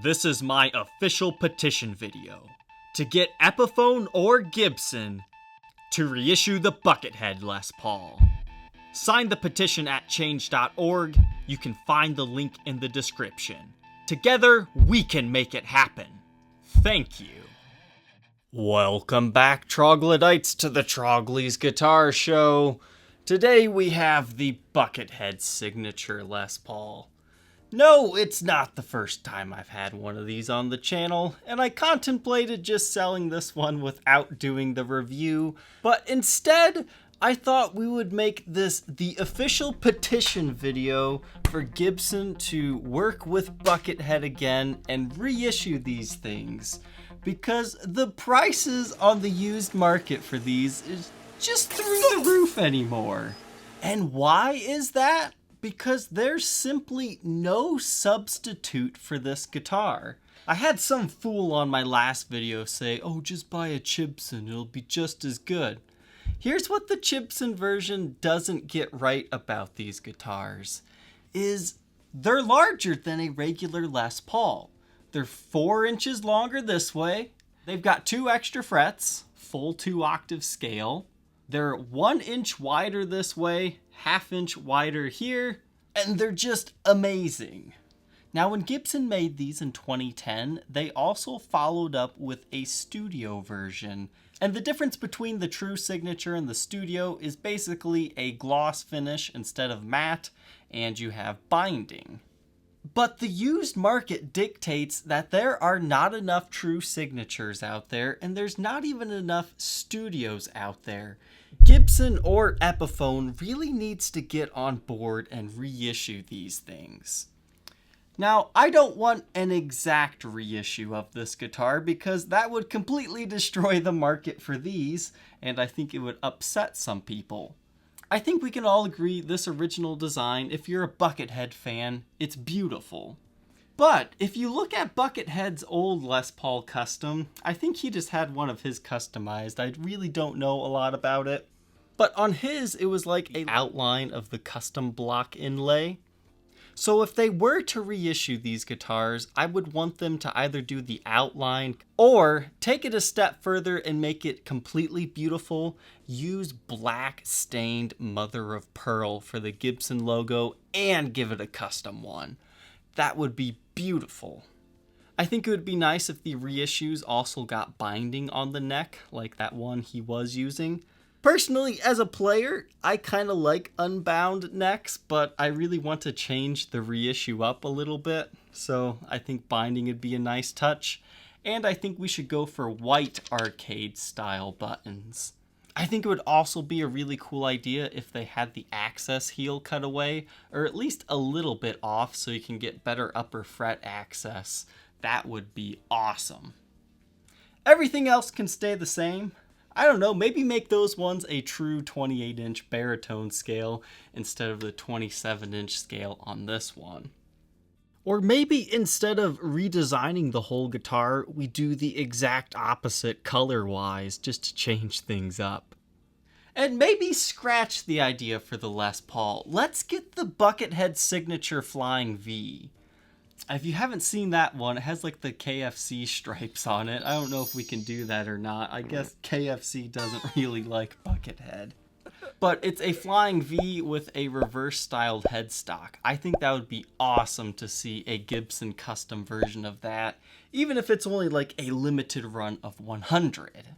This is my official petition video to get Epiphone or Gibson to reissue the Buckethead Les Paul. Sign the petition at change.org. You can find the link in the description. Together, we can make it happen. Thank you. Welcome back, troglodytes, to the Trogly's Guitar Show. Today we have the Buckethead Signature Les Paul. No, it's not the first time I've had one of these on the channel, and I contemplated just selling this one without doing the review, but instead, I thought we would make this the official petition video for Gibson to work with Buckethead again and reissue these things, because the prices on the used market for these is just through the roof anymore. And why is that? Because there's simply no substitute for this guitar. I had some fool on my last video say, oh, just buy a Gibson, it'll be just as good. Here's what the Gibson version doesn't get right about these guitars, is they're larger than a regular Les Paul. They're 4 inches longer this way. They've got 2 extra frets, full 2-octave scale. They're 1 inch wider this way, 1/2 inch wider here, and they're just amazing. Now, when Gibson made these in 2010, they also followed up with a studio version. And the difference between the true signature and the studio is basically a gloss finish instead of matte, and you have binding. But the used market dictates that there are not enough true signatures out there, and there's not even enough studios out there. Gibson or Epiphone really needs to get on board and reissue these things. Now, I don't want an exact reissue of this guitar because that would completely destroy the market for these, and I think it would upset some people. I think we can all agree this original design, if you're a Buckethead fan, it's beautiful. But if you look at Buckethead's old Les Paul custom, I think he just had one of his customized. I really don't know a lot about it. But on his, it was like an outline of the custom block inlay. So if they were to reissue these guitars, I would want them to either do the outline or take it a step further and make it completely beautiful. Use black stained Mother of Pearl for the Gibson logo and give it a custom one. That would be beautiful. I think it would be nice if the reissues also got binding on the neck like that one he was using. Personally, as a player, I kind of like unbound necks, but I really want to change the reissue up a little bit, so I think binding would be a nice touch, and I think we should go for white arcade style buttons. I think it would also be a really cool idea if they had the Axcess heel cut away, or at least a little bit off so you can get better upper fret access. That would be awesome. Everything else can stay the same. I don't know, maybe make those ones a true 28-inch baritone scale instead of the 27-inch scale on this one. Or maybe instead of redesigning the whole guitar, we do the exact opposite color-wise just to change things up. And maybe scratch the idea for the Les Paul. Let's get the Buckethead Signature Flying V. If you haven't seen that one, it has like the KFC stripes on it. I don't know if we can do that or not. I guess KFC doesn't really like Buckethead. But it's a flying V with a reverse styled headstock. I think that would be awesome to see a Gibson custom version of that, even if it's only like a limited run of 100.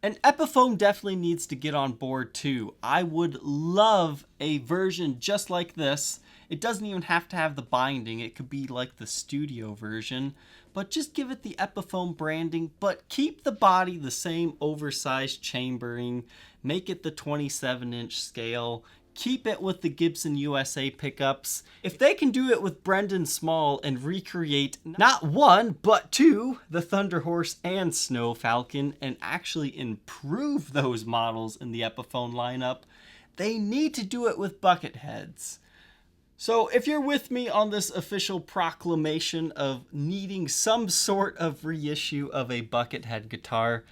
And Epiphone definitely needs to get on board too. I would love a version just like this. It doesn't even have to have the binding, it could be like the studio version, but just give it the Epiphone branding, but keep the body the same oversized chambering, make it the 27-inch scale, keep it with the Gibson USA pickups. If they can do it with Brendan Small and recreate not one, but 2, the Thunder Horse and Snow Falcon, and actually improve those models in the Epiphone lineup, they need to do it with Bucketheads. So if you're with me on this official proclamation of needing some sort of reissue of a Buckethead guitar,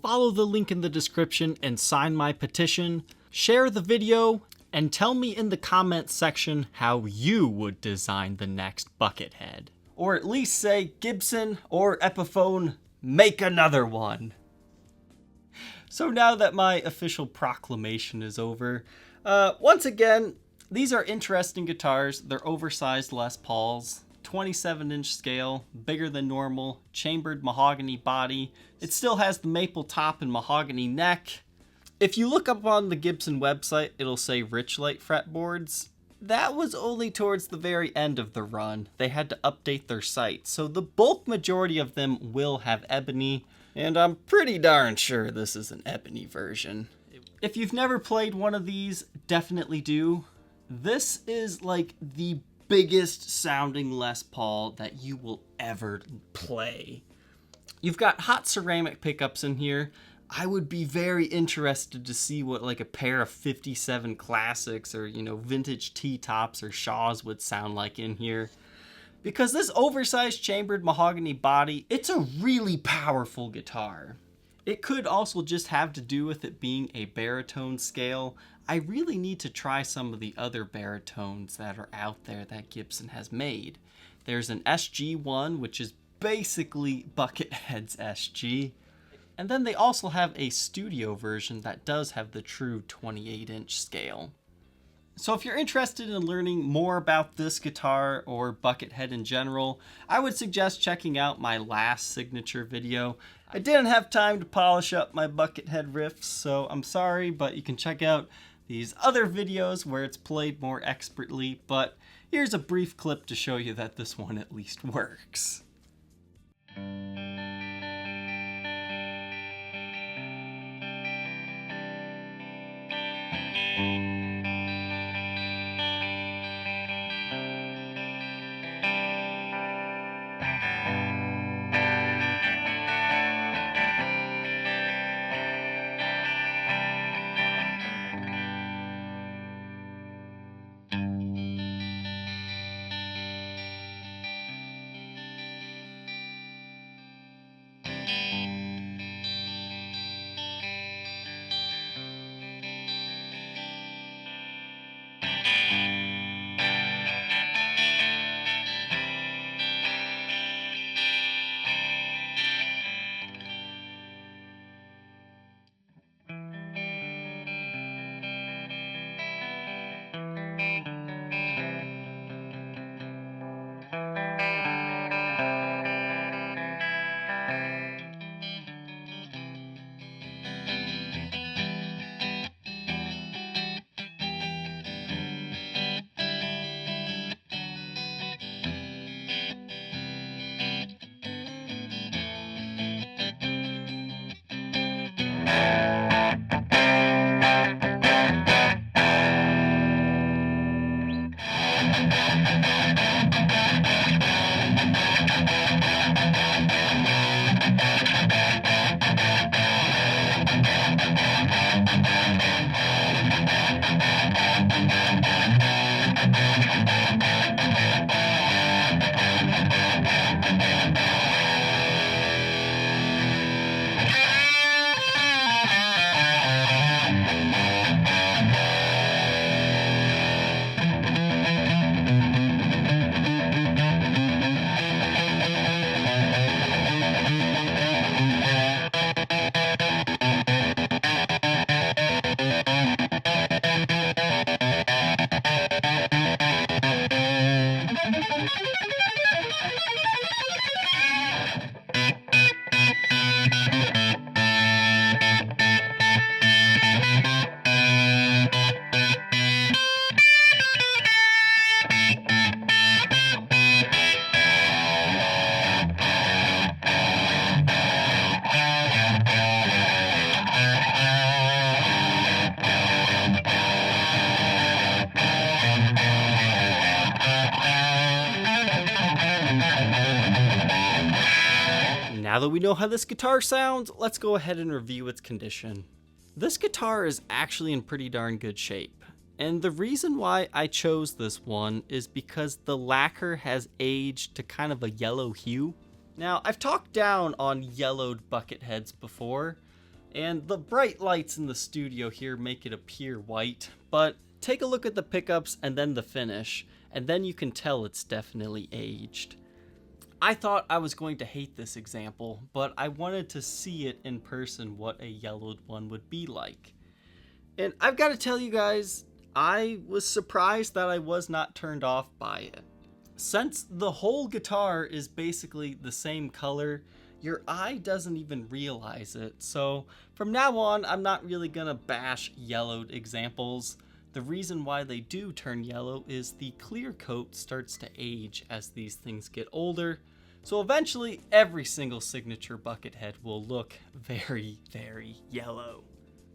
follow the link in the description and sign my petition, share the video, and tell me in the comments section how you would design the next Buckethead. or at least say, Gibson or Epiphone, make another one. So now that my official proclamation is over, once again, these are interesting guitars. They're oversized Les Pauls, 27-inch scale, bigger than normal, chambered mahogany body. It still has the maple top and mahogany neck. If you look up on the Gibson website, it'll say Richlight fretboards. That was only towards the very end of the run. They had to update their site, so the bulk majority of them will have ebony, and I'm pretty darn sure this is an ebony version. If you've never played one of these, definitely do. This is like the biggest sounding Les Paul that you will ever play. You've got hot ceramic pickups in here. I would be very interested to see what like a pair of 57 classics or, vintage T-tops or Shaws would sound like in here. Because this oversized chambered mahogany body, it's a really powerful guitar. It could also just have to do with it being a baritone scale. I really need to try some of the other baritones that are out there that Gibson has made. There's an SG1, which is basically Buckethead's SG. And then they also have a studio version that does have the true 28-inch scale. So if you're interested in learning more about this guitar or Buckethead in general, I would suggest checking out my last Signature video. I didn't have time to polish up my Buckethead riffs, so I'm sorry, but you can check out these other videos where it's played more expertly, but here's a brief clip to show you that this one at least works. Now that we know how this guitar sounds, let's go ahead and review its condition. This guitar is actually in pretty darn good shape, and the reason why I chose this one is because the lacquer has aged to kind of a yellow hue. Now, I've talked down on yellowed Bucketheads before, and the bright lights in the studio here make it appear white, but take a look at the pickups and then the finish, and then you can tell it's definitely aged. I thought I was going to hate this example, but I wanted to see it in person what a yellowed one would be like. And I've got to tell you guys, I was surprised that I was not turned off by it. Since the whole guitar is basically the same color, your eye doesn't even realize it. So from now on, I'm not really gonna bash yellowed examples. The reason why they do turn yellow is the clear coat starts to age as these things get older. So eventually every single signature Buckethead will look very, very yellow.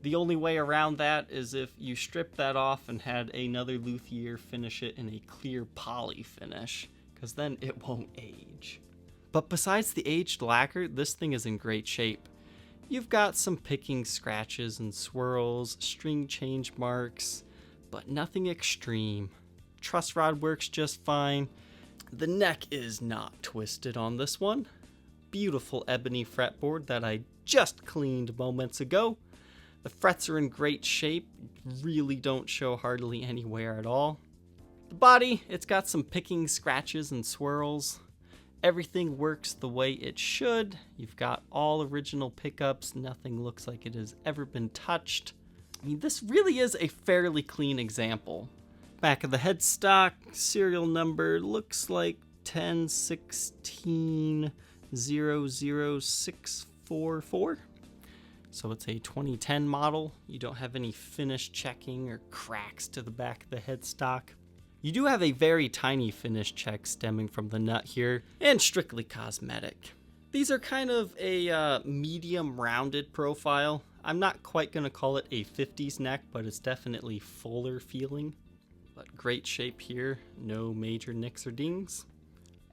The only way around that is if you strip that off and had another luthier finish it in a clear poly finish, because then it won't age. But besides the aged lacquer, this thing is in great shape. You've got some picking scratches and swirls, string change marks, but nothing extreme. Truss rod works just fine. The neck is not twisted on this one. Beautiful ebony fretboard that I just cleaned moments ago. The frets are in great shape, really don't show hardly anywhere at all. The body, it's got some picking scratches and swirls. Everything works the way it should. You've got all original pickups, nothing looks like it has ever been touched. I mean, this really is a fairly clean example. Back of the headstock, serial number looks like 1016-00644. So it's a 2010 model. You don't have any finish checking or cracks to the back of the headstock. You do have a very tiny finish check stemming from the nut here, and strictly cosmetic. These are kind of a medium rounded profile. I'm not quite going to call it a 50s neck, but it's definitely fuller feeling. But great shape here, no major nicks or dings.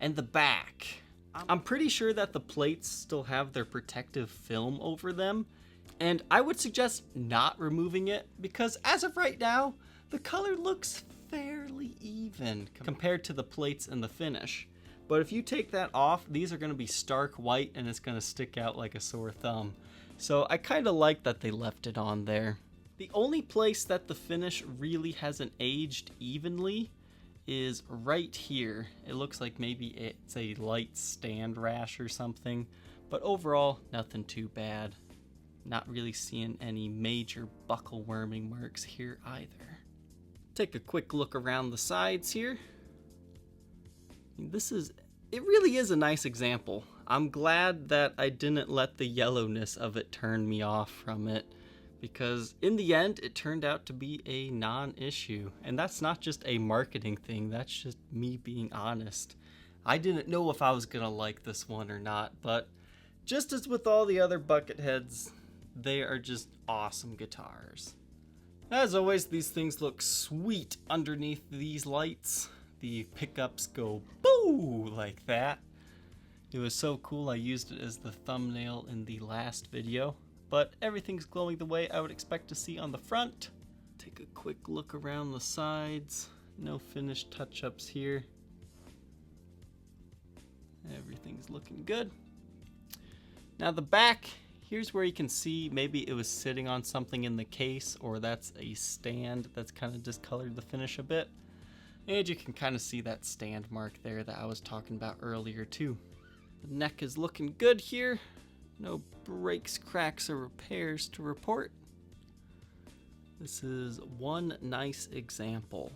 And the back. I'm pretty sure that the plates still have their protective film over them, and I would suggest not removing it because as of right now, the color looks fairly even compared to the plates and the finish. But if you take that off, these are going to be stark white and it's going to stick out like a sore thumb. So I kind of like that they left it on there. The only place that the finish really hasn't aged evenly is right here. It looks like maybe it's a light stand rash or something, but overall, nothing too bad. Not really seeing any major buckle worming marks here either. Take a quick look around the sides here. It really is a nice example. I'm glad that I didn't let the yellowness of it turn me off from it, because in the end, it turned out to be a non-issue. And that's not just a marketing thing, that's just me being honest. I didn't know if I was gonna like this one or not, but just as with all the other Bucketheads, they are just awesome guitars. As always, these things look sweet underneath these lights. The pickups go boo like that. It was so cool I used it as the thumbnail in the last video. But everything's glowing the way I would expect to see on the front. Take a quick look around the sides. No finished touch-ups here. Everything's looking good. Now the back, here's where you can see maybe it was sitting on something in the case, or that's a stand that's kind of discolored the finish a bit. And you can kind of see that stand mark there that I was talking about earlier too. The neck is looking good here. No breaks, cracks, or repairs to report. This is one nice example.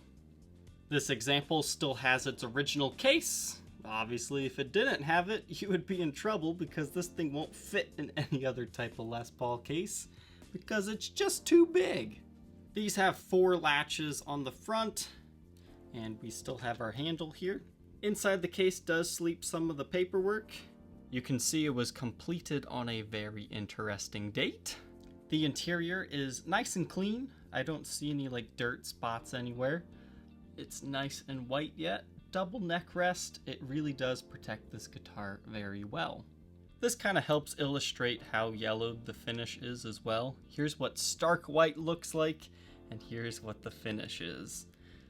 This example still has its original case. Obviously, if it didn't have it, you would be in trouble because this thing won't fit in any other type of Les Paul case because it's just too big. These have 4 latches on the front, and we still have our handle here. Inside the case does sleep some of the paperwork. You can see it was completed on a very interesting date. The interior is nice and clean. I don't see any dirt spots anywhere. It's nice and white yet. Double neck rest, it really does protect this guitar very well. This kind of helps illustrate how yellowed the finish is as well. Here's what stark white looks like, and here's what the finish is.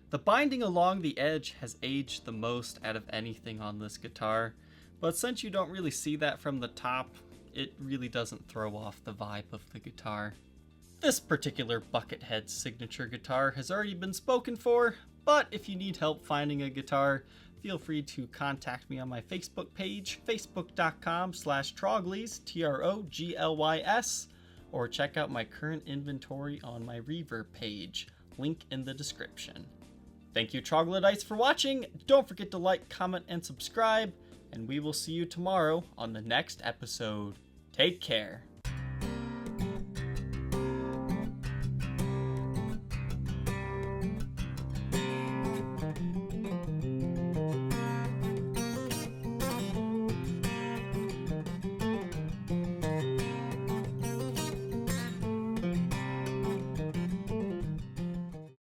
The binding along the edge has aged the most out of anything on this guitar, but since you don't really see that from the top, it really doesn't throw off the vibe of the guitar. This particular Buckethead signature guitar has already been spoken for, but if you need help finding a guitar, feel free to contact me on my Facebook page, facebook.com/Troglys, Troglys, or check out my current inventory on my Reverb page, link in the description. Thank you, Troglodytes, for watching. Don't forget to like, comment, and subscribe, and we will see you tomorrow on the next episode. Take care.